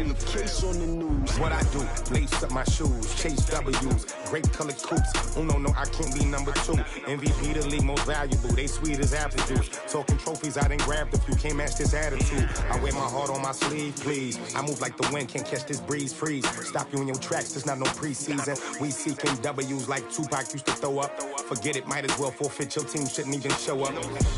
street, case on the news. What I do, lace up my shoes, chase W's, grape colored coops. Oh no, I can't be number 2. MVP the league most valuable, they sweet as apple juice. Talking trophies, I done grabbed a few, can't match this attitude. I wear my heart on my sleeve, please. I move like the wind, can't catch this breeze, freeze. Stop you in your tracks, there's not no preseason. We seeking W's like Tupac used to throw up. Forget it, might as well forfeit, your team shouldn't even show up.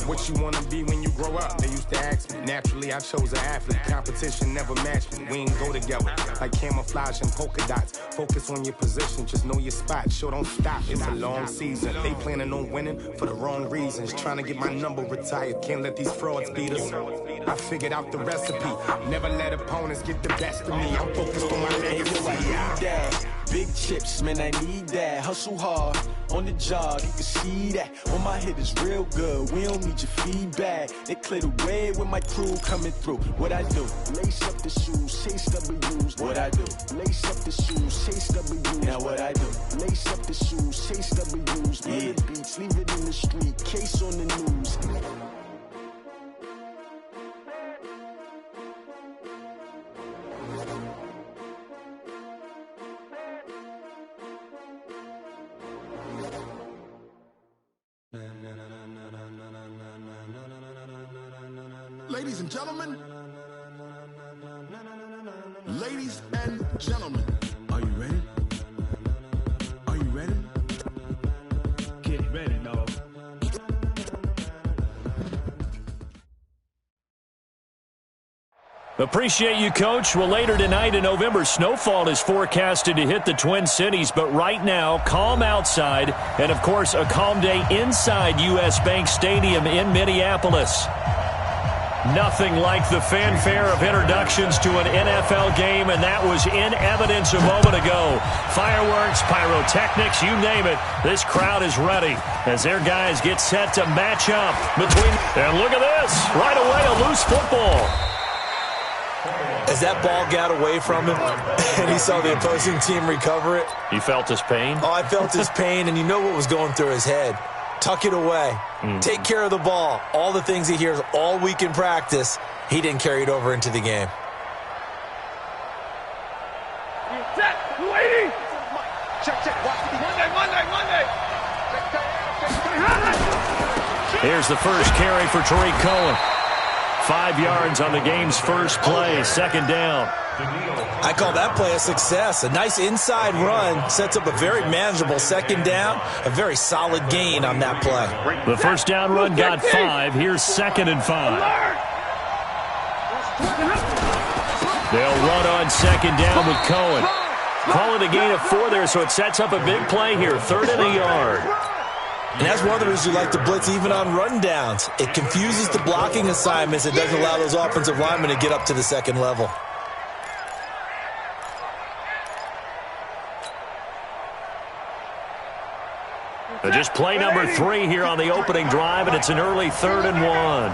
What you wanna be when you grow up? They used to ask me. Naturally, I chose an athlete. Competition never matched me. We ain't go together like camouflage and polka dots. Focus on your position, just know your spot. Sure, don't stop. It's a long season. They planning on winning for the wrong reasons. Trying to get my number retired. Can't let these frauds beat us. I figured out the recipe. Never let opponents get the best of me. I'm focused on my legacy. Big chips, man, I need that. Hustle hard on the job, you can see that. On my hit is real good, we don't need your feedback. They clear the way with my crew coming through. What I do? Lace up the shoes, chase W's. What I do? Lace up the shoes, chase W's. Now what I do? Lace up the shoes, chase W's. Yeah. The beats, leave it in the street, case on the news. Ladies and gentlemen, ladies and gentlemen, are you ready? Are you ready? Get ready, dog. Appreciate you, Coach. Well, later tonight in November, snowfall is forecasted to hit the Twin Cities, but right now, calm outside, and of course, a calm day inside U.S. Bank Stadium in Minneapolis. Nothing like the fanfare of introductions to an NFL game, and that was in evidence a moment ago. Fireworks, pyrotechnics, you name it. This crowd is ready as their guys get set to match up between. And look at this. Right away, a loose football. As that ball got away from him and he saw the opposing team recover it. You felt his pain? Oh, I felt his pain, and you know what was going through his head. Tuck it away. Take care of the ball. All the things he hears all week in practice, he didn't carry it over into the game. Check. Waiting. Check. Monday. Here's the first carry for Tariq Cohen. 5 yards on the game's first play, second down. I call that play a success. A nice inside run sets up a very manageable second down, a very solid gain on that play. The first down run got 5. Here's 2nd and 5. They'll run on 2nd down with Cohen. Calling a gain of 4 there, so it sets up a big play here, 3rd and a yard. And that's one of the reasons you like to blitz even on rundowns. It confuses the blocking assignments. It doesn't allow those offensive linemen to get up to the second level. Just play number 3 here on the opening drive, and it's an early 3rd and 1.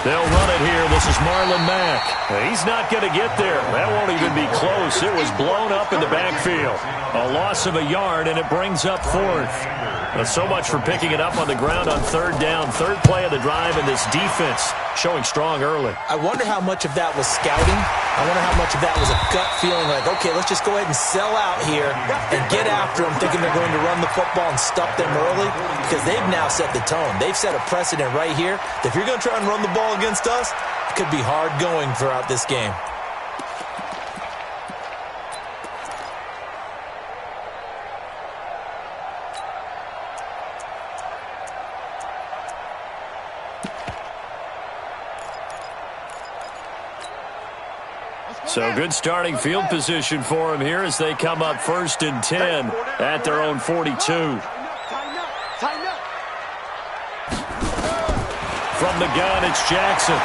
They'll run it here. This is Marlon Mack. He's not going to get there. That won't even be close. It was blown up in the backfield. A loss of a yard, and it brings up 4th. So much for picking it up on the ground on 3rd down. 3rd play of the drive, and this defense showing strong early. I wonder how much of that was scouting. I wonder how much of that was a gut feeling like, okay, let's just go ahead and sell out here and get after them, thinking they're going to run the football and stuff them early, because they've now set the tone. They've set a precedent right here. If you're going to try and run the ball against us, it could be hard going throughout this game. So good starting field position for them here as they come up 1st and 10 at their own 42. Time up. From the gun, it's Jackson.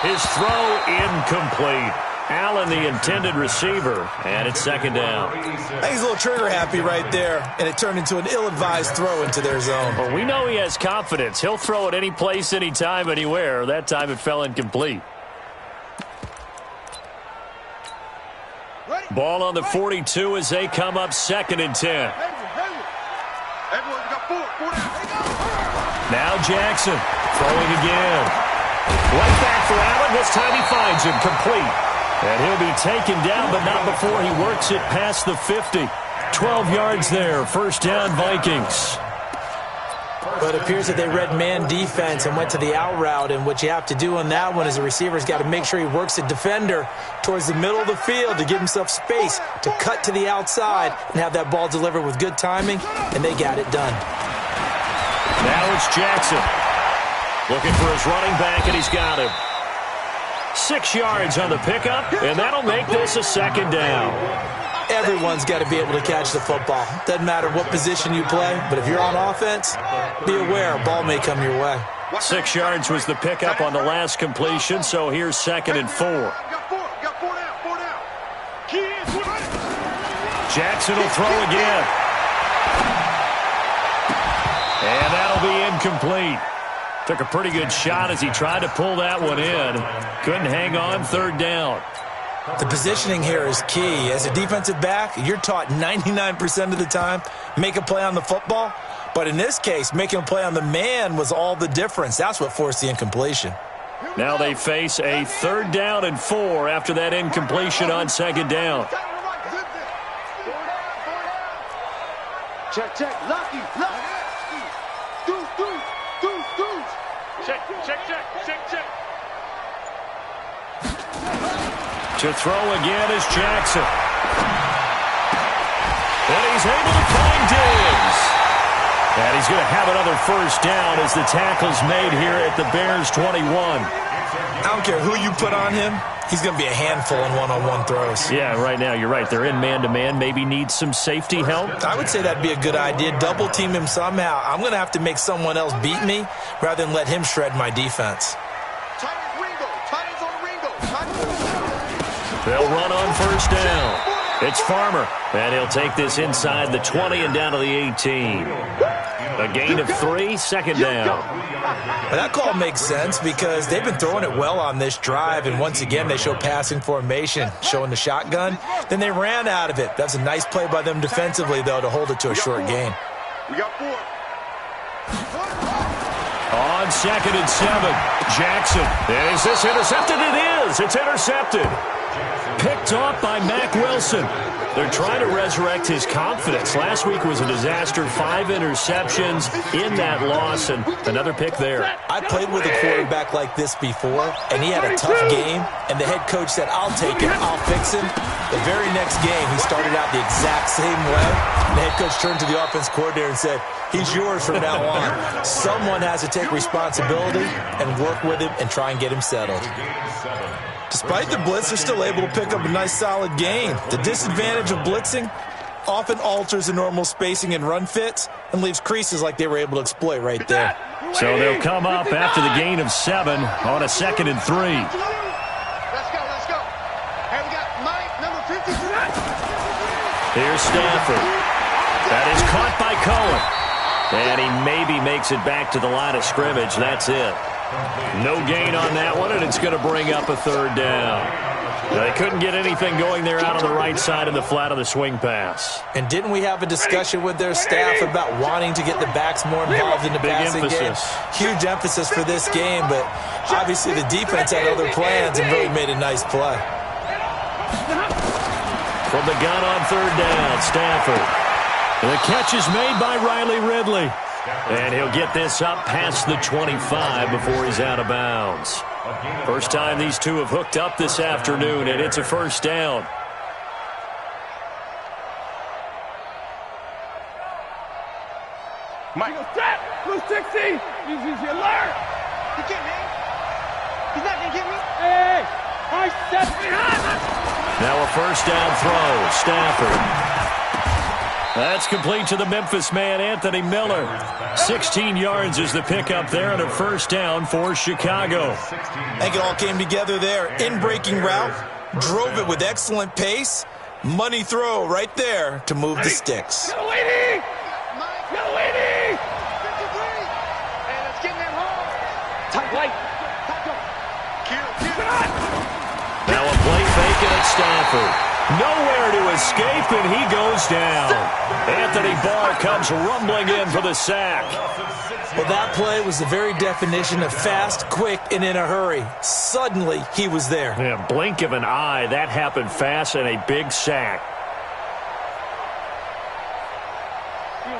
His throw incomplete. Allen, the intended receiver, and it's 2nd down. I think he's a little trigger happy right there, and it turned into an ill-advised throw into their zone. Well, we know he has confidence. He'll throw it any place, anytime, anywhere. That time it fell incomplete. Ball on the 42 as they come up 2nd and 10. Now Jackson throwing again. Right back for Allen. This time he finds him complete. And he'll be taken down, but not before he works it past the 50. 12 yards there. First down, Vikings. But it appears that they read man defense and went to the out route, and what you have to do on that one is the receiver's got to make sure he works the defender towards the middle of the field to give himself space to cut to the outside and have that ball delivered with good timing, and they got it done. Now it's Jackson. Looking for his running back, and he's got him. 6 yards on the pickup, and that'll make this a second down. Everyone's got to be able to catch the football. Doesn't matter what position you play, but if you're on offense, be aware a ball may come your way. 6 yards was the pickup on the last completion, so here's 2nd and 4. Jackson will throw again. And that'll be incomplete. Took a pretty good shot as he tried to pull that one in. Couldn't hang on, 3rd down. The positioning here is key. As a defensive back, you're taught 99% of the time, make a play on the football. But in this case, making a play on the man was all the difference. That's what forced the incompletion. Now they face a 3rd down and 4 after that incompletion on 2nd down. Check, check, lucky. Check. To throw again is Jackson. And he's able to find Diggs. And he's going to have another first down as the tackle's made here at the Bears 21. I don't care who you put on him. He's going to be a handful in one-on-one throws. Yeah, right now, you're right. They're in man-to-man. Maybe needs some safety help. I would say that'd be a good idea. Double-team him somehow. I'm going to have to make someone else beat me rather than let him shred my defense. They'll run on first down. It's Farmer, and he'll take this inside the 20 and down to the 18. A gain of 3, 2nd down. Well, that call makes sense because they've been throwing it well on this drive, and once again they show passing formation, showing the shotgun. Then they ran out of it. That's a nice play by them defensively, though, to hold it to a short gain. We got 4. On 2nd and 7, Jackson. And is this intercepted? It is. It's intercepted. Picked off by Mack Wilson. They're trying to resurrect his confidence. Last week was a disaster. 5 interceptions in that loss, and another pick there. I played with a quarterback like this before, and he had a tough game, and the head coach said, I'll take him, I'll fix him. The very next game, he started out the exact same way. The head coach turned to the offense coordinator and said, he's yours from now on. Someone has to take responsibility and work with him and try and get him settled. Despite the blitz, they're still able to pick up a nice, solid gain. The disadvantage of blitzing often alters the normal spacing and run fits and leaves creases like they were able to exploit right there. So they'll come up after the gain of 7 on a 2nd and 3. Let's go. Hey, we got Mike, number 53. Here's Stafford. That is caught by Cohen. And he maybe makes it back to the line of scrimmage. That's it. No gain on that one, and it's going to bring up a 3rd down. They couldn't get anything going there out on the right side in the flat of the swing pass. And didn't we have a discussion with their staff about wanting to get the backs more involved in the passing game? Huge emphasis for this game, but obviously the defense had other plans and really made a nice play. From the gun on 3rd down, Stafford. The catch is made by Riley Ridley. And he'll get this up past the 25 before he's out of bounds. First time these two have hooked up this afternoon, and it's a first down. Mike. Blue 60. He's alert. He can't, man. He's not going to get me. Hey. I step behind. Now a first down throw. Stafford. That's complete to the Memphis man, Anthony Miller. 16 yards is the pickup there, and a first down for Chicago. I think it all came together there. In-breaking route, drove it with excellent pace. Money throw right there to move the sticks. Get a lady! Get a lady! 53! And it's getting that home. Tight light. Now a play fake, and it's Stafford. Nowhere to escape, and he goes down. Anthony Barr comes rumbling in for the sack. Well, that play was the very definition of fast, quick, and in a hurry. Suddenly, he was there. Yeah, blink of an eye, that happened fast, and a big sack.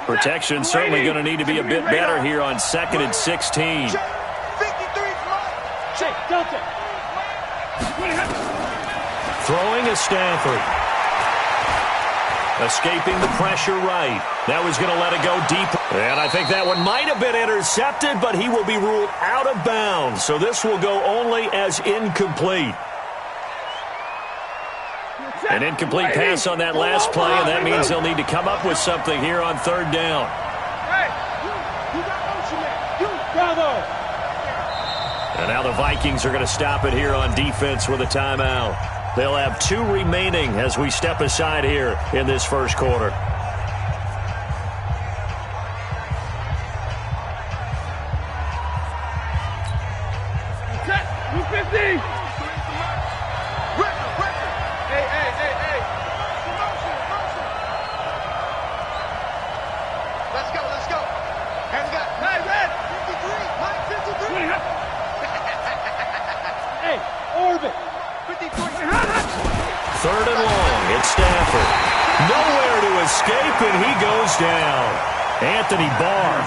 Protection certainly going to need to be a bit better here on 2nd and 16. Throwing is Stafford. Escaping the pressure right. Now he's going to let it go deep. And I think that one might have been intercepted, but he will be ruled out of bounds. So this will go only as incomplete. An incomplete pass on that last play, and that means they'll need to come up with something here on 3rd down. And now the Vikings are going to stop it here on defense with a timeout. They'll have 2 remaining as we step aside here in this first quarter. Third and long, it's Stafford. Nowhere to escape, and he goes down. Anthony Barr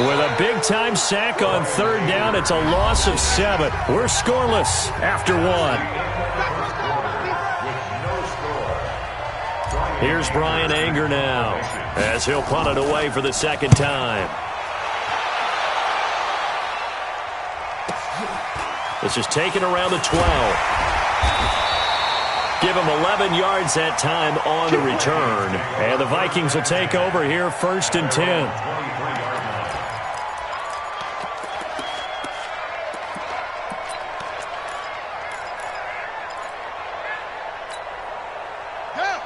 with a big-time sack on 3rd down. It's a loss of 7. We're scoreless after 1. Here's Brian Anger now as he'll punt it away for the 2nd time. This is taken around the 12. Give him 11 yards that time on the return. And the Vikings will take over here 1st and 10.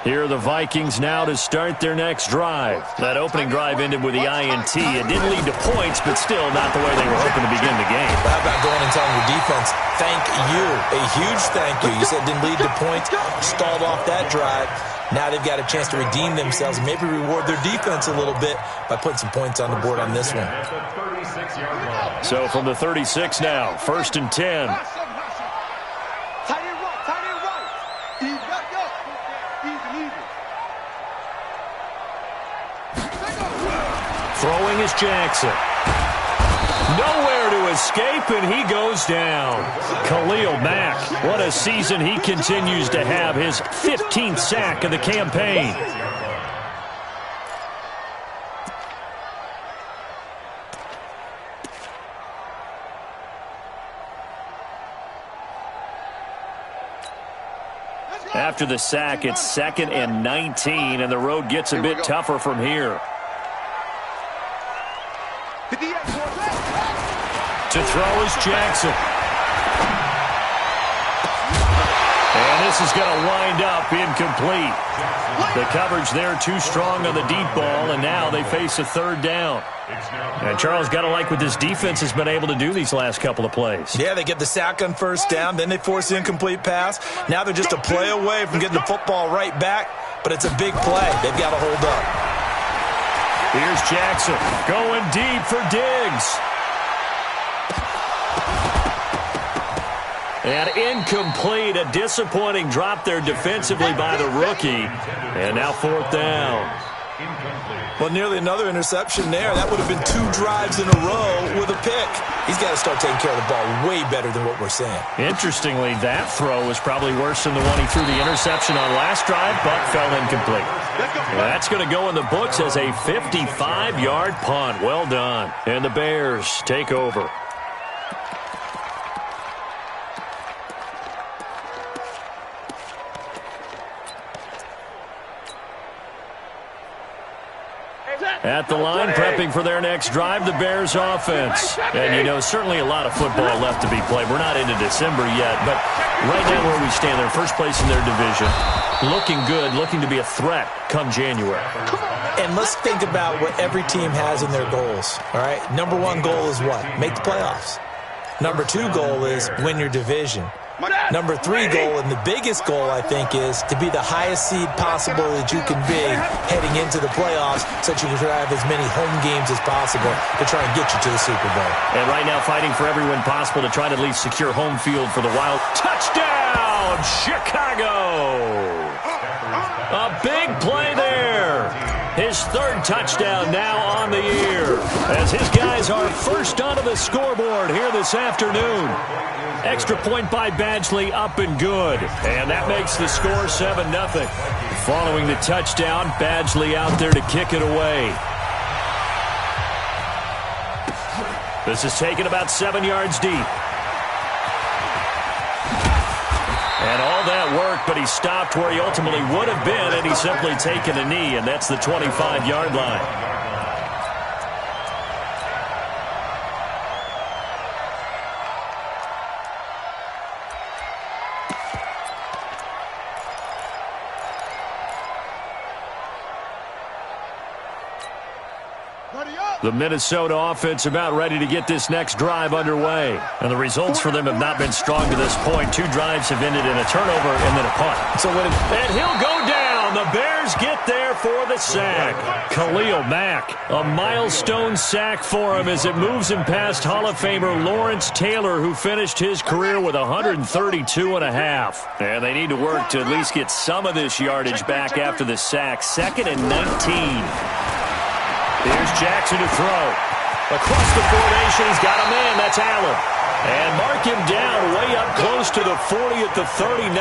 Here are the Vikings now to start their next drive. That opening drive ended with the INT. It didn't lead to points, but still not the way they were hoping to begin the game. How about going and telling your defense, thank you, a huge thank you. You said it didn't lead to points, stalled off that drive. Now they've got a chance to redeem themselves and maybe reward their defense a little bit by putting some points on the board on this one. So from the 36 now, 1st and 10. Throwing is Jackson. Nowhere to escape, and he goes down. Khalil Mack, what a season he continues to have. His 15th sack of the campaign. After the sack, it's 2nd and 19, and the road gets a bit tougher from here. To throw is Jackson. And this is going to wind up incomplete. The coverage there too strong on the deep ball, and now they face a 3rd down. And Charles, got to like what this defense has been able to do these last couple of plays. Yeah, they get the sack on 1st down, then they force the incomplete pass. Now they're just a play away from getting the football right back, but it's a big play. They've got to hold up. Here's Jackson going deep for Diggs. And incomplete, a disappointing drop there defensively by the rookie. And now 4th down. Well, nearly another interception there. That would have been 2 drives in a row with a pick. He's got to start taking care of the ball way better than what we're saying. Interestingly, that throw was probably worse than the one he threw the interception on last drive, but fell incomplete. And that's going to go in the books as a 55-yard punt. Well done. And the Bears take over. At the line, prepping for their next drive, the Bears offense. And, you know, certainly a lot of football left to be played. We're not into December yet, but right now where we stand, they're first place in their division. Looking good, looking to be a threat come January. And let's think about what every team has in their goals, all right? Number 1 goal is what? Make the playoffs. Number 2 goal is win your division. Number 3 goal, and the biggest goal, I think, is to be the highest seed possible that you can be heading into the playoffs so that you can have as many home games as possible to try and get you to the Super Bowl. And right now fighting for every win possible to try to at least secure home field for the Wild. Touchdown, Chicago! A big play there. His 3rd touchdown now on the year as his guys are first onto the scoreboard here this afternoon. Extra point by Badgley, up and good. And that makes the score 7-0. Following the touchdown, Badgley out there to kick it away. This is taken about 7 yards deep. And all that work, but he stopped where he ultimately would have been, and he's simply taken a knee, and that's the 25-yard line. The Minnesota offense about ready to get this next drive underway. And the results for them have not been strong to this point. 2 drives have ended in a turnover and then a punt. And he'll go down. The Bears get there for the sack. Khalil Mack, a milestone sack for him as it moves him past Hall of Famer Lawrence Taylor, who finished his career with 132.5. And they need to work to at least get some of this yardage back after the sack. 2nd and 19. Here's Jackson to throw. Across the formation, he's got a man. That's Allen. And mark him down way up close to the 40 at the 39.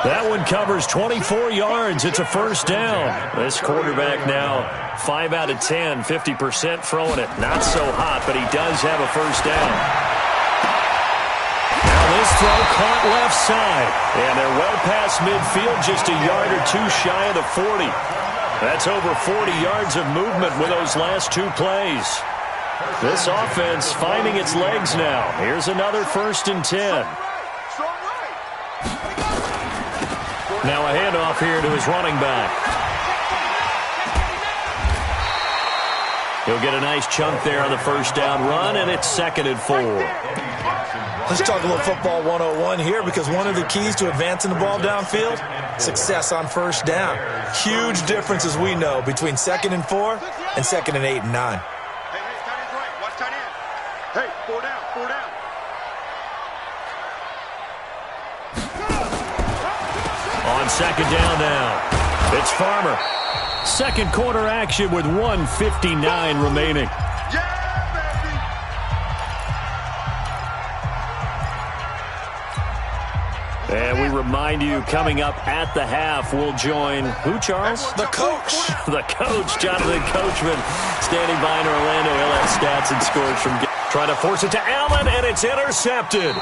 That one covers 24 yards. It's a first down. This quarterback now 5 out of 10, 50% throwing it. Not so hot, but he does have a first down. Now this throw caught left side. And they're well past midfield, just a yard or 2 shy of the 40. That's over 40 yards of movement with those last 2 plays. This offense finding its legs now. Here's another 1st and 10. Now a handoff here to his running back. He'll get a nice chunk there on the first down run, and it's 2nd and 4. Let's talk a little football 101 here, because one of the keys to advancing the ball downfield, success on first down. Huge difference, as we know, between 2nd and 4 and 2nd and 8 and 9. Hey, tight end's right. Watch tight end. Hey, 4 down, 4 down. On 2nd down now, it's Farmer. 2nd quarter action with 1:59 remaining. And we remind you, coming up at the half, we'll join who, Charles? The coach. The coach, Jonathan Coachman, standing by in Orlando. He'll have stats and scores from... Trying to force it to Allen, and it's intercepted.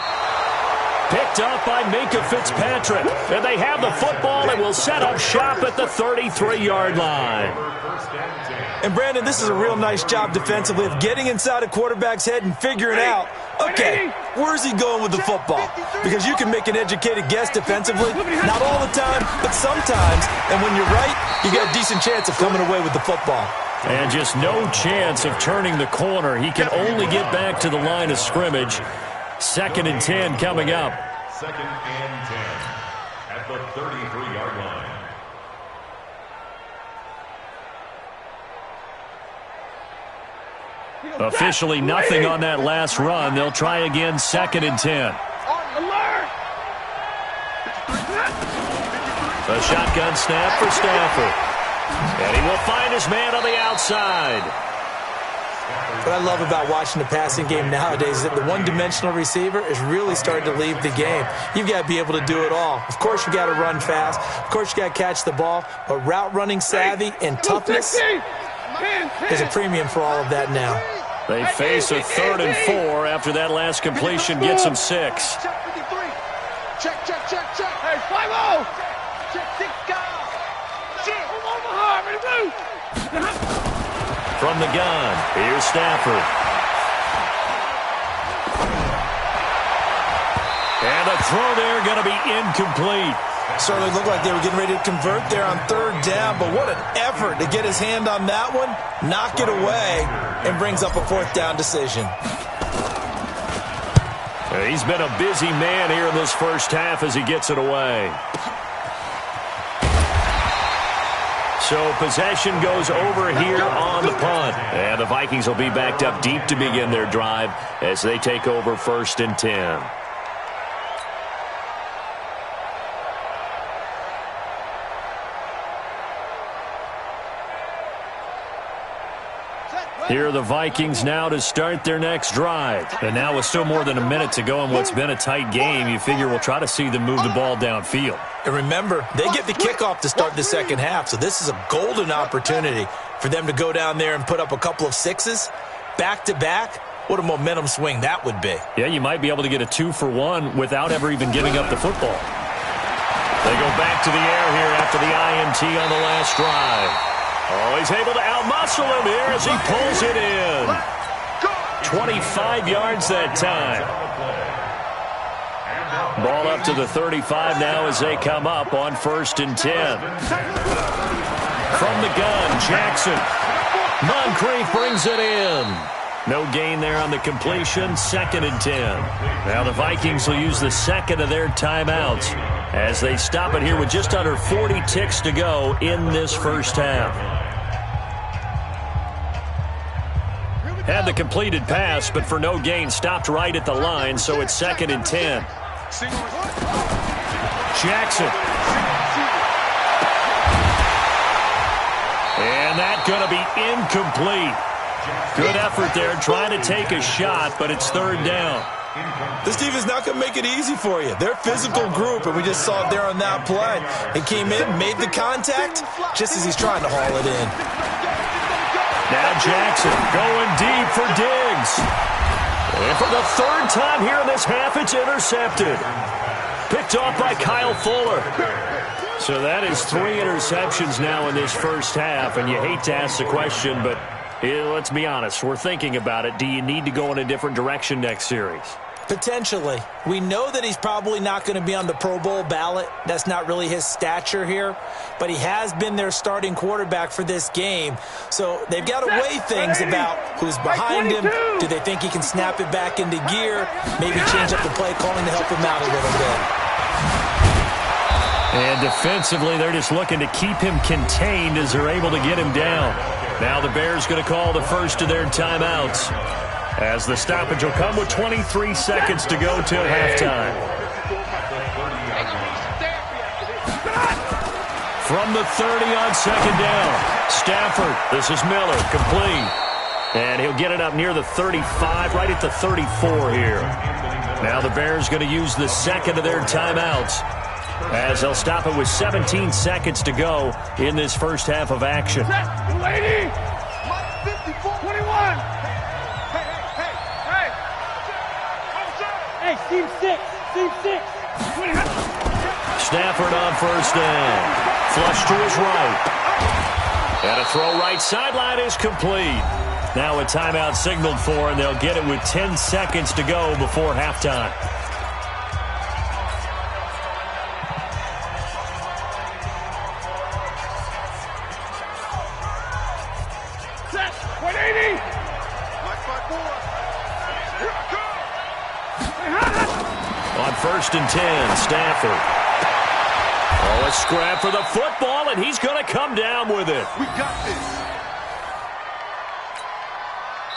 Picked up by Minkah Fitzpatrick. And they have the football and will set up shop at the 33-yard line. And, Brandon, this is a real nice job defensively of getting inside a quarterback's head and figuring out, okay, where's he going with the football? Because you can make an educated guess defensively, not all the time, but sometimes. And when you're right, you got a decent chance of coming away with the football. And just no chance of turning the corner. He can only get back to the line of scrimmage. 2nd and 10 coming up. 2nd and 10 at the 33-yard line. Officially nothing on that last run. They'll try again, 2nd and 10. A shotgun snap for Stafford. And he will find his man on the outside. What I love about watching the passing game nowadays is that the one-dimensional receiver is really starting to leave the game. You've got to be able to do it all. Of course, you got to run fast. Of course, you got to catch the ball. But route running savvy and toughness, there's a premium for all of that now. They face a 3rd and 4 after that last completion gets them 6. Check 53. Check. Hey, 5-0. Check 6 guys. Check. Omaha, ready to move. From the gun, here's Stafford. And the throw there going to be incomplete. Certainly looked like they were getting ready to convert there on 3rd down, but what an effort to get his hand on that one, knock it away, and brings up a 4th down decision. He's been a busy man here in this first half as he gets it away. So possession goes over here on the punt. And the Vikings will be backed up deep to begin their drive as they take over 1st and 10. Here are the Vikings now to start their next drive. And now with still more than a minute to go in what's been a tight game, you figure we'll try to see them move the ball downfield. And remember, they get the kickoff to start the second half, so this is a golden opportunity for them to go down there and put up a couple of sixes back-to-back. What a momentum swing that would be. Yeah, you might be able to get a 2-for-1 without ever even giving up the football. They go back to the air here after the INT on the last drive. Oh, he's able to outmuscle him here as he pulls it in. 25 yards that time. Ball up to the 35 now as they come up on 1st and 10. From the gun, Jackson. Moncrief brings it in. No gain there on the completion, 2nd and 10. Now the Vikings will use the second of their timeouts as they stop it here with just under 40 ticks to go in this first half. Had the completed pass, but for no gain, stopped right at the line, so it's 2nd and 10. Jackson. And that's going to be incomplete. Good effort there, trying to take a shot, but it's 3rd down. This defense is not going to make it easy for you. They're a physical group, and we just saw it there on that play. He came in, made the contact, just as he's trying to haul it in. Now Jackson going deep for Diggs. And for the 3rd time here in this half, it's intercepted. Picked off by Kyle Fuller. So that is 3 interceptions now in this first half, and you hate to ask the question, but let's be honest, we're thinking about it. Do you need to go in a different direction next series? Potentially. We know that he's probably not going to be on the Pro Bowl ballot. That's not really his stature here. But he has been their starting quarterback for this game. So they've got to weigh things about who's behind him. Do they think he can snap it back into gear? Maybe change up the play calling to help him out a little bit. And defensively, they're just looking to keep him contained as they're able to get him down. Now the Bears going to call the first of their timeouts, as the stoppage will come with 23 seconds to go till halftime. From the 30 on 2nd down, Stafford, this is Miller, complete. And he'll get it up near the 35, right at the 34 here. Now the Bears going to use the second of their timeouts, as they'll stop it with 17 seconds to go in this first half of action. 21. Hey, team 6. Stafford on 1st down. Flush to his right. And a throw right sideline is complete. Now a timeout signaled for, and they'll get it with 10 seconds to go before halftime. Set. 180. On 1st and 10, Stafford. Oh, a scrap for the football, and he's going to come down with it. We got this.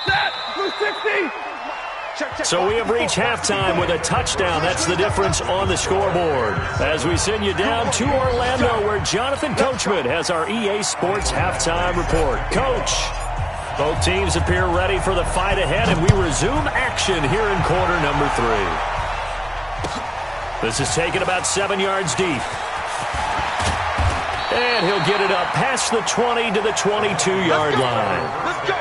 Set. 260. So we have reached halftime with a touchdown. That's the difference on the scoreboard. As we send you down to Orlando, where Jonathan Coachman has our EA Sports halftime report. Coach, both teams appear ready for the fight ahead, and we resume action here in quarter number 3. This is taken about 7 yards deep. And he'll get it up past the 20 to the 22-yard line. Let's go.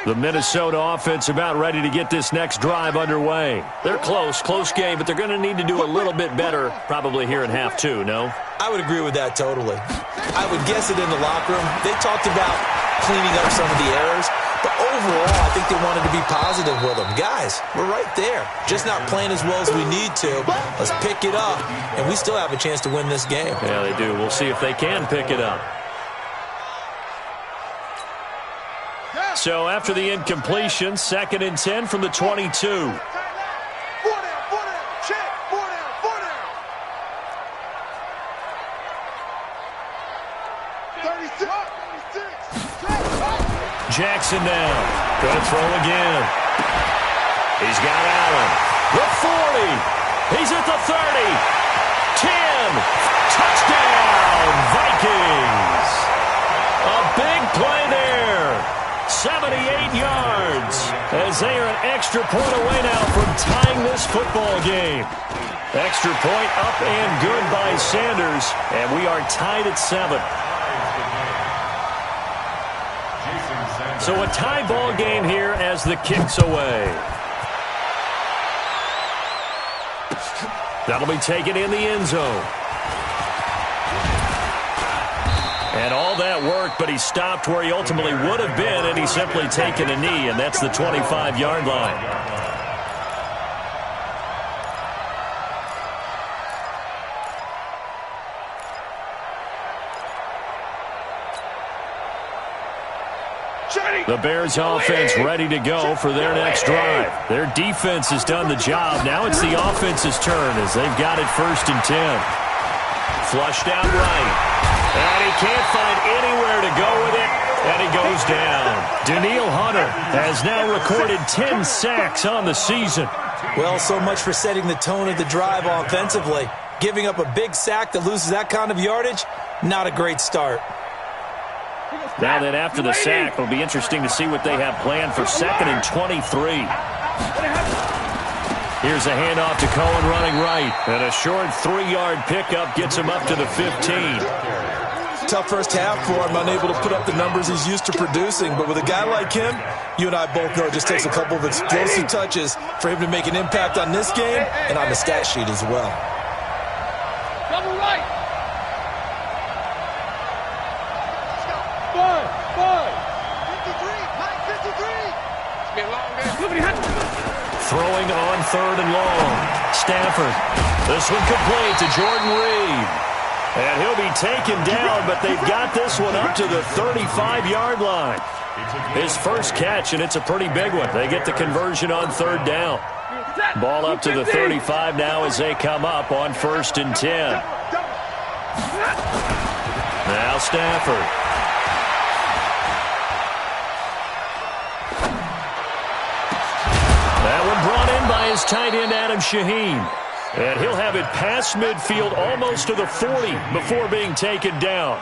The Minnesota offense about ready to get this next drive underway. They're close game, but they're going to need to do a little bit better probably here in half 2, no? I would agree with that totally. I would guess it in the locker room. They talked about cleaning up some of the errors, But overall, I think they wanted to be positive with them. Guys, we're right there. Just not playing as well as we need to. Let's pick it up, and we still have a chance to win this game. Yeah, they do. We'll see if they can pick it up. So after the incompletion, 2nd and 10 from the 22. Jackson down. Gonna throw again. He's got Allen. The 40. He's at the 30. 10. Touchdown, Vikings. A big play there. 78 yards. As they are an extra point away now from tying this football game. Extra point up and good by Sanders. And we are tied at 7. So a tie ball game here as the kick's away. That'll be taken in the end zone. And all that work, but he stopped where he ultimately would have been, and he's simply taken a knee, and that's the 25-yard line. The Bears offense ready to go for their next drive. Their defense has done the job. Now it's the offense's turn as they've got it 1st and 10. Flushed out right. And he can't find anywhere to go with it. And he goes down. Danielle Hunter has now recorded 10 sacks on the season. Well, so much for setting the tone of the drive offensively. Giving up a big sack that loses that kind of yardage, not a great start. Now that after the sack, it'll be interesting to see what they have planned for 2nd and 23. Here's a handoff to Cohen running right. And a short 3-yard pickup gets him up to the 15. Tough first half for him, unable to put up the numbers he's used to producing. But with a guy like him, you and I both know it just takes a couple of explosive touches for him to make an impact on this game and on the stat sheet as well. Double right. 53. Throwing on 3rd and long. Stafford. This one complete to Jordan Reed. And he'll be taken down, but they've got this one up to the 35-yard line. His first catch, and it's a pretty big one. They get the conversion on 3rd down. Ball up to the 35 now as they come up on 1st and 10. Now Stafford. That one brought in by his tight end, Adam Shaheen. And he'll have it past midfield almost to the 40 before being taken down.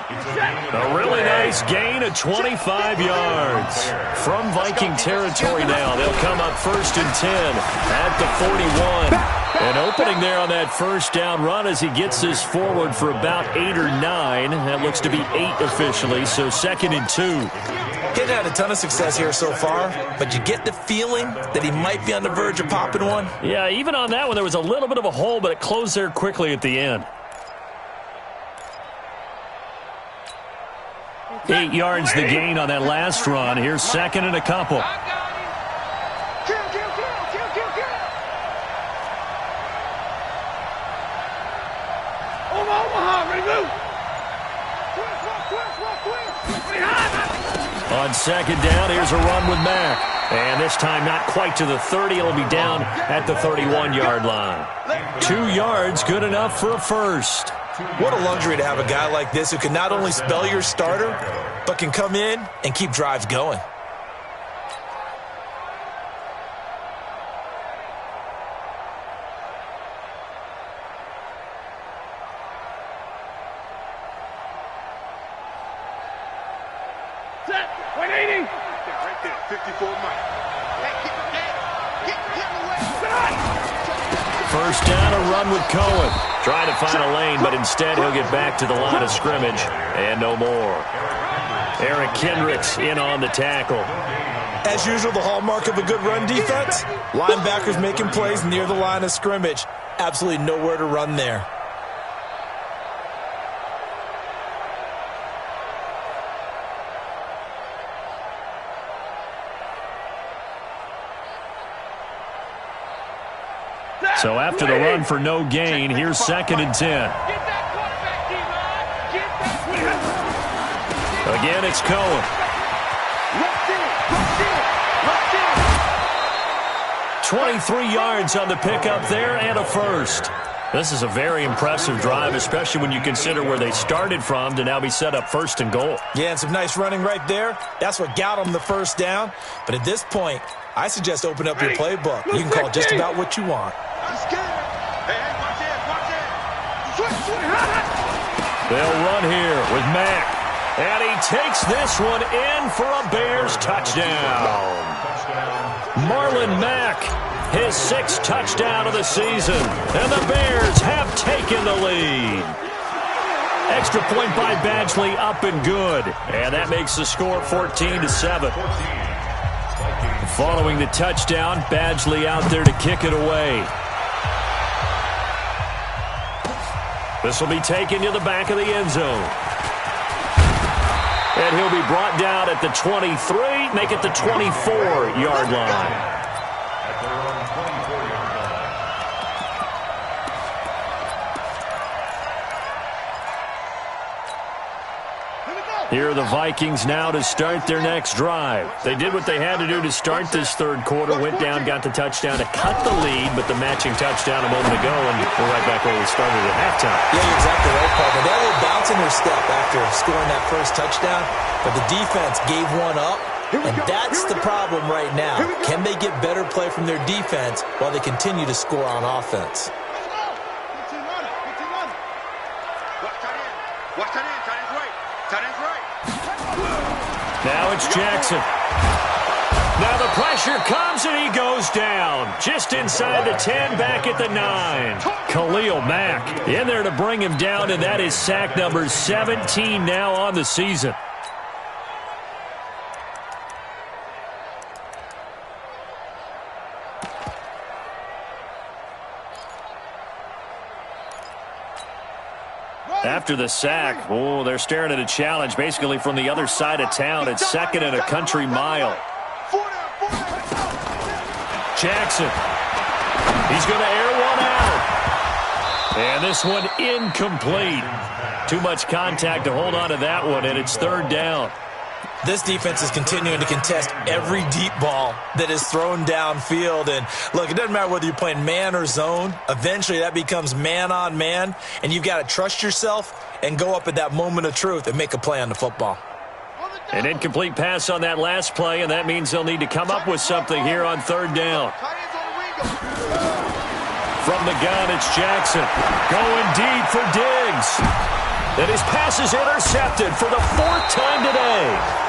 A really nice gain of 25 yards. From Viking territory now, they'll come up 1st and 10 at the 41. And opening there on that 1st down run as he gets this forward for about 8 or 9. That looks to be 8 officially, so 2nd and 2. He's had a ton of success here so far, but you get the feeling that he might be on the verge of popping one. Yeah, even on that one, there was a little bit of a hole, but it closed there quickly at the end. 8 yards the gain on that last run. Here's 2nd and a couple. Omaha, ready to move. On 2nd down, here's a run with Mack. And this time not quite to the 30. It'll be down at the 31-yard line. 2 yards, good enough for a first. What a luxury to have a guy like this who can not only spell your starter, but can come in and keep drives going. Set. 180. Right there, 54 Mike. First down, a run with Cohen. Trying to find a lane, but instead he'll get back to the line of scrimmage. And no more. Eric Kendricks in on the tackle. As usual, the hallmark of a good run defense, linebackers making plays near the line of scrimmage. Absolutely nowhere to run there. So after the run for no gain, here's 2nd and 10. Again, it's Cohen. 23 yards on the pickup there and a first. This is a very impressive drive, especially when you consider where they started from to now be set up 1st and goal. Yeah, and some nice running right there. That's what got them the first down. But at this point, I suggest open up your playbook. You can call just about what you want. They'll run here with Mack. And he takes this one in for a Bears touchdown. Marlon Mack, his 6th touchdown of the season. And the Bears have taken the lead. Extra point by Badgley, up and good. And that makes the score 14-7. Following the touchdown, Badgley out there to kick it away. This will be taken to the back of the end zone. And he'll be brought down at the 23, make it the 24-yard line. Here are the Vikings now to start their next drive. They did what they had to do to start this 3rd quarter, went down, got the touchdown to cut the lead, but the matching touchdown a moment ago, and we're right back where we started at halftime. Yeah, you're exactly right, Parker. They had a little bounce in their step after scoring that first touchdown, but the defense gave one up, and that's the problem right now. Can they get better play from their defense while they continue to score on offense? Now it's Jackson. Now the pressure comes and he goes down. Just inside the 10, back at the 9. Khalil Mack in there to bring him down, and that is sack number 17 now on the season. After the sack, they're staring at a challenge basically from the other side of town. It's 2nd and a country mile. Jackson. He's going to air one out. And this one incomplete. Too much contact to hold on to that one, and it's 3rd down. This defense is continuing to contest every deep ball that is thrown downfield. And, look, it doesn't matter whether you're playing man or zone. Eventually that becomes man-on-man, and you've got to trust yourself and go up at that moment of truth and make a play on the football. An incomplete pass on that last play, and that means they'll need to come up with something here on 3rd down. From the gun, it's Jackson. Going deep for Diggs. And his pass is intercepted for the 4th time today.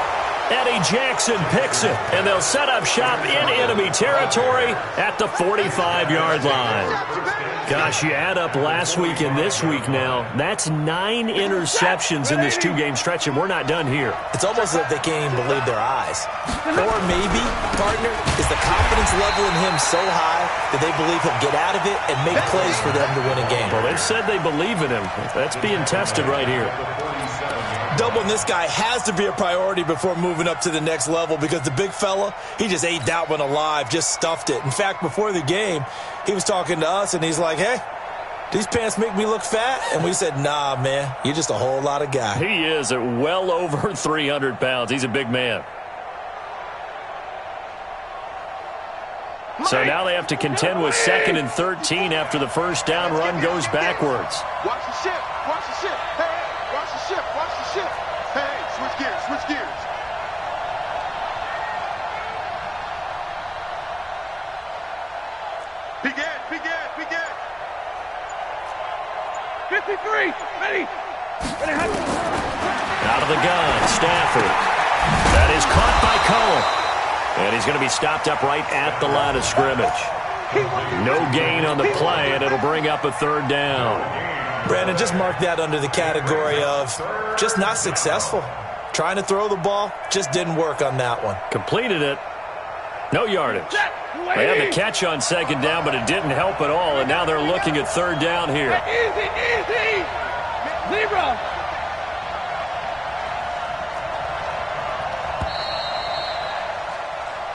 Eddie Jackson picks it, and they'll set up shop in enemy territory at the 45-yard line. Gosh, you add up last week and this week now, that's 9 interceptions in this 2-game stretch, and we're not done here. It's almost as if they can't even believe their eyes. Or maybe, partner, is the confidence level in him so high that they believe he'll get out of it and make plays for them to win a game. Well, they've said they believe in him. That's being tested right here. Doubling this guy has to be a priority before moving up to the next level, because the big fella, he just ate that one alive, just stuffed it. In fact, before the game, he was talking to us, and he's like, hey, these pants make me look fat? And we said, nah, man, you're just a whole lot of guy. He is at well over 300 pounds. He's a big man. So now they have to contend with 2nd and 13 after the first down run goes backwards. Watch the ship. Watch the ship. Hey, watch the ship. Watch the ship. Hey, switch gears. Switch gears. Begin. Begin. Begin. 53. Ready. Out of the gun, Stafford. That is caught by Cohen. And he's going to be stopped up right at the line of scrimmage. No gain on the play, and it'll bring up a 3rd down. Brandon, just mark that under the category of just not successful. Trying to throw the ball, just didn't work on that one. Completed it. No yardage. They had the catch on 2nd down, but it didn't help at all, and now they're looking at 3rd down here. Easy, easy. Zebra.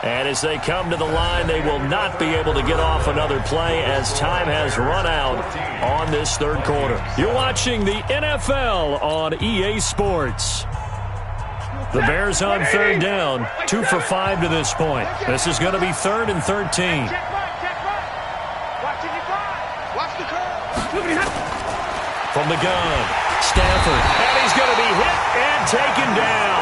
And And as they come to the line, they will not be able to get off another play as time has run out on this third quarter. You're watching the NFL on EA Sports. The Bears on third down, 2 for 5 to this point. This is going to be 3rd and 13. From the gun, Stafford, and he's going to be hit and taken down.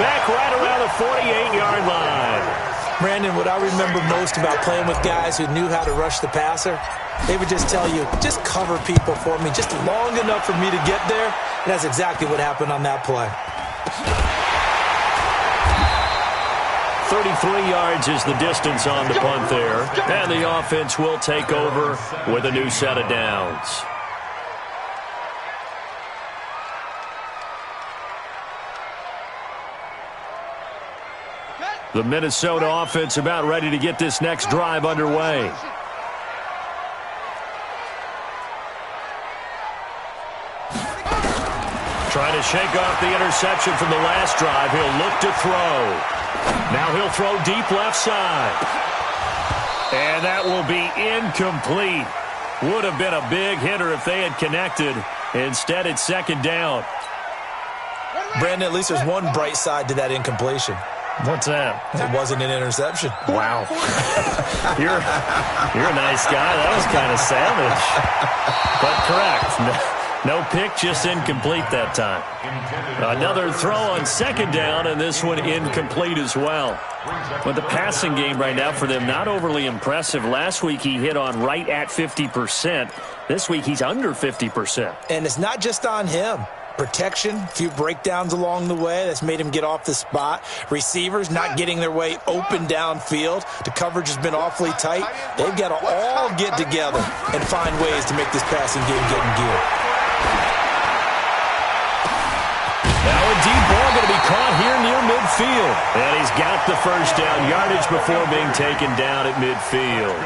Back right around the 48-yard line. Brandon, what I remember most about playing with guys who knew how to rush the passer, they would just tell you, just cover people for me, just long enough for me to get there. And that's exactly what happened on that play. 33 yards is the distance on the punt there. And the offense will take over with a new set of downs. The Minnesota offense about ready to get this next drive underway. Trying to shake off the interception from the last drive. He'll look to throw. Now he'll throw deep left side. And that will be incomplete. Would have been a big hitter if they had connected. Instead, it's second down. Brandon, at least there's one bright side to that incompletion. What's that? It wasn't an interception. Wow. You're a nice guy. That was kind of savage. But correct. No pick, just incomplete that time. Another throw on second down, and this one incomplete as well. But the passing game right now for them, not overly impressive. Last week he hit on right at 50%. This week he's under 50%. And it's not just on him. Protection, a few breakdowns along the way. That's made him get off the spot. Receivers not getting their way open downfield. The coverage has been awfully tight. They've got to all get together and find ways to make this passing game get in gear. Now a deep ball going to be caught here near midfield. And he's got the first down yardage before being taken down at midfield.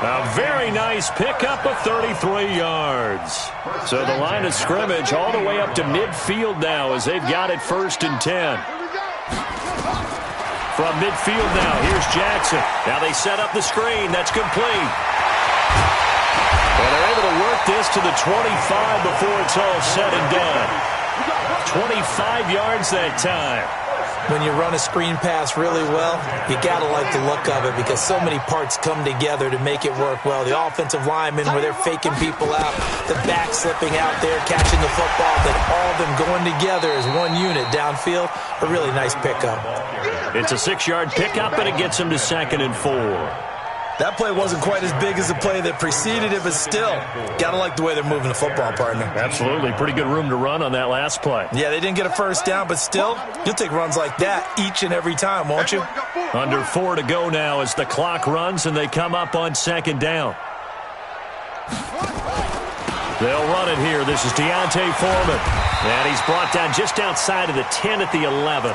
A very nice pickup of 33 yards. So the line of scrimmage all the way up to midfield now as they've got it 1st and 10. From midfield now, here's Jackson. Now they set up the screen. That's complete. And they're able to work this to the 25 before it's all said and done. 25 yards that time. When you run a screen pass really well, you got to like the look of it because so many parts come together to make it work well. The offensive linemen, where they're faking people out, the back slipping out there, catching the football, then all of them going together as one unit downfield. A really nice pickup. It's a 6-yard pickup, and it gets them to 2nd and 4. That play wasn't quite as big as the play that preceded it, but still, got to like the way they're moving the football, partner. Absolutely. Pretty good room to run on that last play. Yeah, they didn't get a first down, but still, you'll take runs like that each and every time, won't you? Under 4 to go now as the clock runs, and they come up on 2nd down. They'll run it here. This is Deontay Foreman. And he's brought down just outside of the 10 at the 11.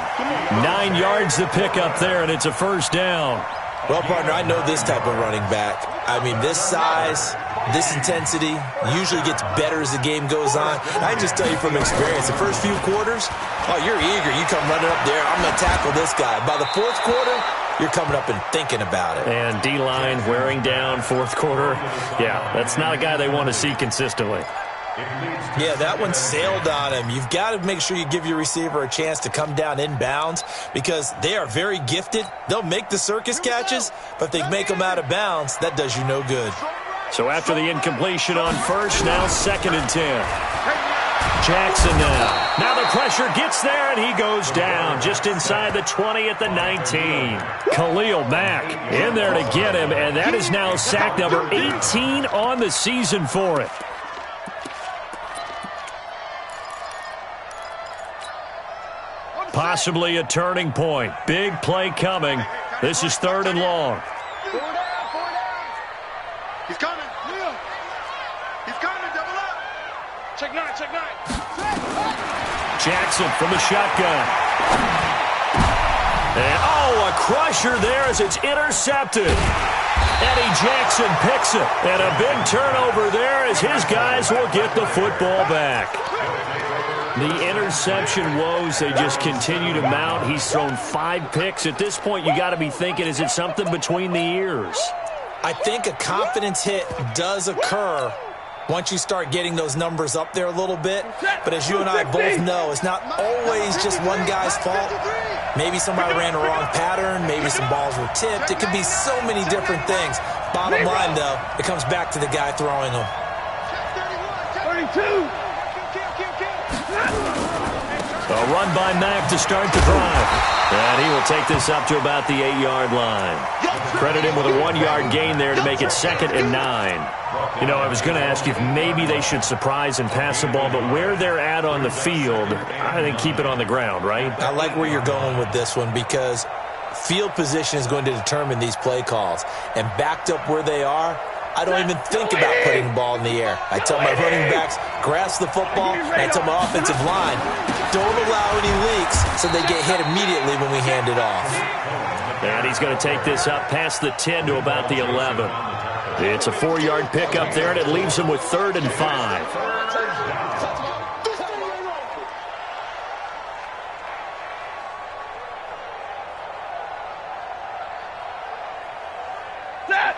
9 yards to pick up there, and it's a first down. Well, partner, I know this type of running back. I mean, this size, this intensity usually gets better as the game goes on. I can just tell you from experience, the first few quarters, oh, you're eager. You come running up there, I'm going to tackle this guy. By the 4th quarter, you're coming up and thinking about it. And D-line wearing down 4th quarter. Yeah, that's not a guy they want to see consistently. Yeah, that one sailed on him. You've got to make sure you give your receiver a chance to come down inbounds because they are very gifted. They'll make the circus catches, but if they make them out of bounds, that does you no good. So after the incompletion on first, now 2nd and 10. Jackson now. Now the pressure gets there, and he goes down just inside the 20 at the 19. Khalil Mack in there to get him, and that is now sack number 18 on the season for it. Possibly a turning point. Big play coming. This is 3rd and long. He's coming. He's coming. Double up. Check 9. Jackson from the shotgun. And, oh, a crusher there as it's intercepted. Eddie Jackson picks it. And a big turnover there as his guys will get the football back. The interception woes, they just continue to mount. He's thrown 5 picks. At this point, you got to be thinking, is it something between the ears? I think a confidence hit does occur once you start getting those numbers up there a little bit. But as you and I both know, it's not always just one guy's fault. Maybe somebody ran a wrong pattern. Maybe some balls were tipped. It could be so many different things. Bottom line, though, it comes back to the guy throwing them. 32. A run by Mack to start the drive. And he will take this up to about the 8-yard line. Credit him with a 1-yard gain there to make it 2nd and 9. You know, I was going to ask you if maybe they should surprise and pass the ball, but where they're at on the field, I think keep it on the ground, right? I like where you're going with this one because field position is going to determine these play calls. And backed up where they are, I don't even think about putting the ball in the air. I tell my running backs, grasp the football, and I tell my offensive line, don't allow any leaks so they get hit immediately when we hand it off. And he's going to take this up past the 10 to about the 11. It's a 4-yard pickup there, and it leaves him with 3rd and 5.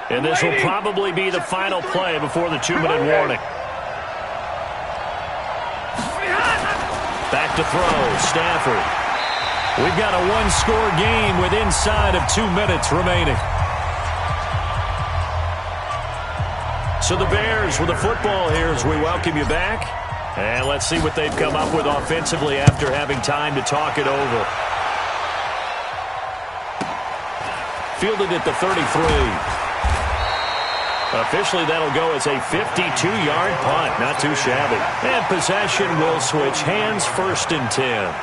And this will probably be the final play before the 2-minute warning. Back to throw, Stafford. We've got a 1-score game with inside of 2 minutes remaining. So the Bears with the football here as we welcome you back. And let's see what they've come up with offensively after having time to talk it over. Fielded at the 33. Officially, that'll go as a 52-yard punt. Not too shabby. And possession will switch hands, 1st and 10.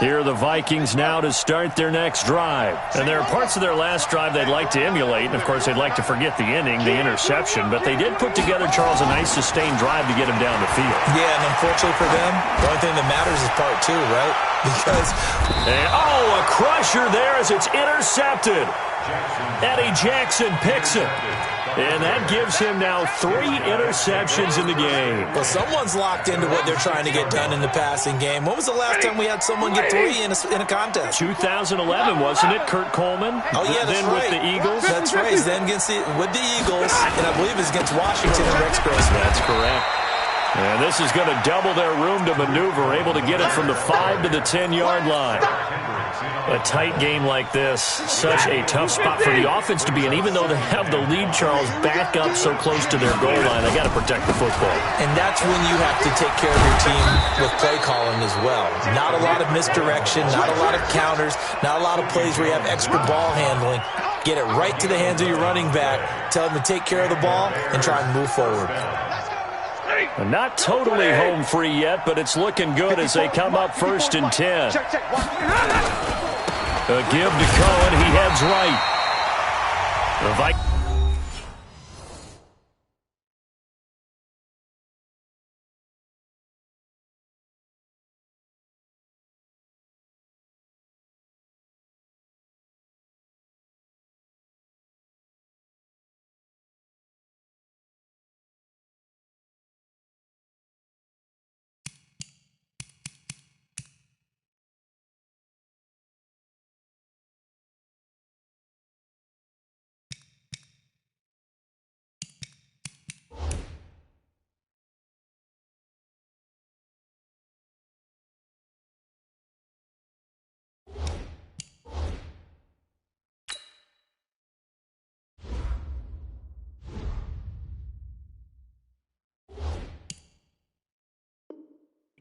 Here are the Vikings now to start their next drive. And there are parts of their last drive they'd like to emulate. And, of course, they'd like to forget the inning, the interception. But they did put together, Charles, a nice sustained drive to get him down the field. Yeah, and unfortunately for them, the only thing that matters is part 2, right? Because... And, a crusher there as it's intercepted. Eddie Jackson picks it. And that gives him now 3 interceptions in the game. Well, someone's locked into what they're trying to get done in the passing game. When was the last time we had someone get 3 in a contest? 2011, wasn't it? Kurt Coleman? Oh, yeah, that's then right. With the Eagles? That's right. Then with the Eagles, and I believe it's against Washington and Rex Grossman. That's correct. And this is going to double their room to maneuver, able to get it from the 5 to the 10-yard line. A tight game like this, such a tough spot for the offense to be in. Even though they have the lead, Charles, back up so close to their goal line, they got to protect the football. And that's when you have to take care of your team with play calling as well. Not a lot of misdirection, not a lot of counters, not a lot of plays where you have extra ball handling. Get it right to the hands of your running back, tell them to take care of the ball, and try and move forward. Not totally home free yet, but it's looking good as they come up 1st and 10. A give to Cohen. He heads right. The Vikings.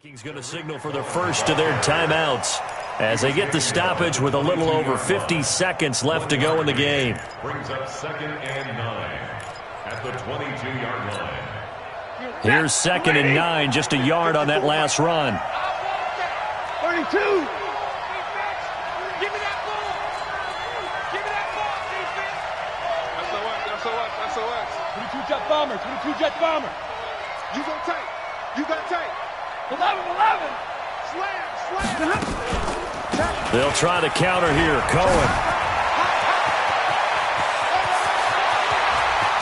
Vikings going to signal for the first of their timeouts as they get the stoppage with a little over 50 seconds left to go in the game. Brings up 2nd and 9 at the 22-yard line. Here's 2nd and 9, just a yard on that last run. 32. Give me that ball. Give me that ball, defense. SOS. 22 jet bomber. You go tight. 11. Slam. They'll try to counter here. Cohen.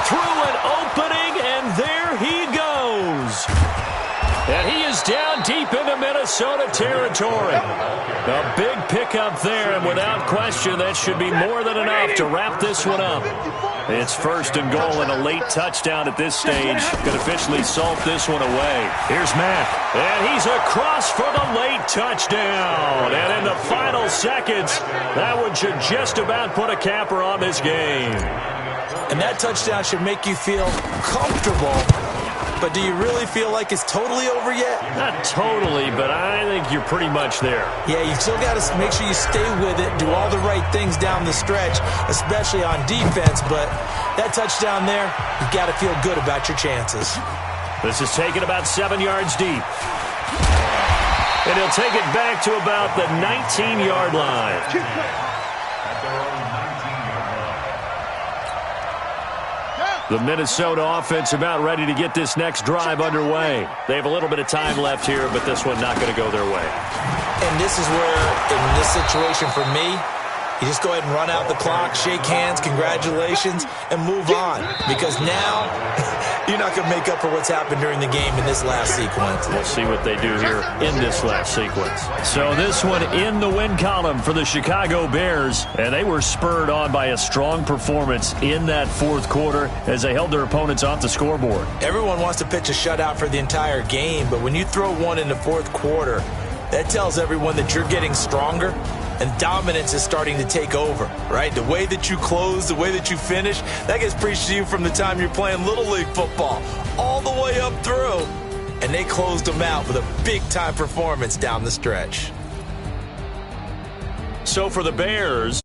Through an opening, and there he goes. And he is down deep into Minnesota territory. A big pickup there, and without question, that should be more than enough to wrap this one up. It's 1st and goal and a late touchdown at this stage. Could officially salt this one away. Here's Mack, and he's across for the late touchdown. And in the final seconds, that one should just about put a capper on this game. And that touchdown should make you feel comfortable. But do you really feel like it's totally over yet? Not totally, but I think you're pretty much there. Yeah, you've still got to make sure you stay with it, do all the right things down the stretch, especially on defense. But that touchdown there, you've got to feel good about your chances. This is taken about 7 yards deep. And he'll take it back to about the 19-yard line. The Minnesota offense about ready to get this next drive underway. They have a little bit of time left here, but this one not going to go their way. And this is where, in this situation for me, you just go ahead and run out the clock, shake hands, congratulations, and move on. Because now, you're not going to make up for what's happened during the game in this last sequence. We'll see what they do here in this last sequence. So this one in the win column for the Chicago Bears, and they were spurred on by a strong performance in that 4th quarter as they held their opponents off the scoreboard. Everyone wants to pitch a shutout for the entire game, but when you throw one in the 4th quarter, that tells everyone that you're getting stronger and dominance is starting to take over, right? The way that you close, the way that you finish, that gets preached to you from the time you're playing Little League football all the way up through. And they closed them out with a big-time performance down the stretch. So for the Bears,